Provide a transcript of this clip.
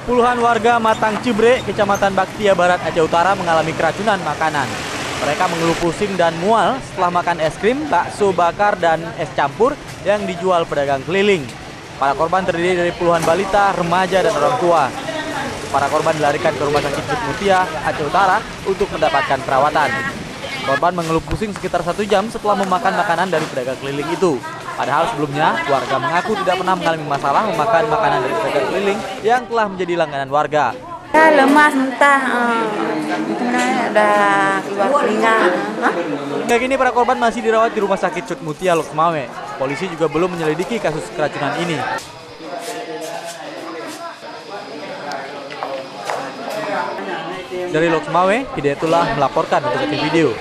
Puluhan warga Matang Cibre, Kecamatan Baktia Barat, Aceh Utara mengalami keracunan makanan. Mereka mengeluh pusing dan mual setelah makan es krim, bakso bakar, dan es campur yang dijual pedagang keliling. Para korban terdiri dari puluhan balita, remaja, dan orang tua. Para korban dilarikan ke Rumah Sakit Cud Mutia, Aceh Utara untuk mendapatkan perawatan. Korban mengeluh pusing sekitar 1 jam setelah memakan makanan dari pedagang keliling itu. Padahal sebelumnya, warga mengaku tidak pernah mengalami masalah memakan makanan dari pedagang keliling yang telah menjadi langganan warga. Ya, lemas, muntah, ada keluar keringat. Hingga kini para korban masih dirawat di Rumah Sakit Cud Mutia, Loksmawe. Polisi juga belum menyelidiki kasus keracunan ini. Dari Loksmawe, Hidayatullah melaporkan untuk video.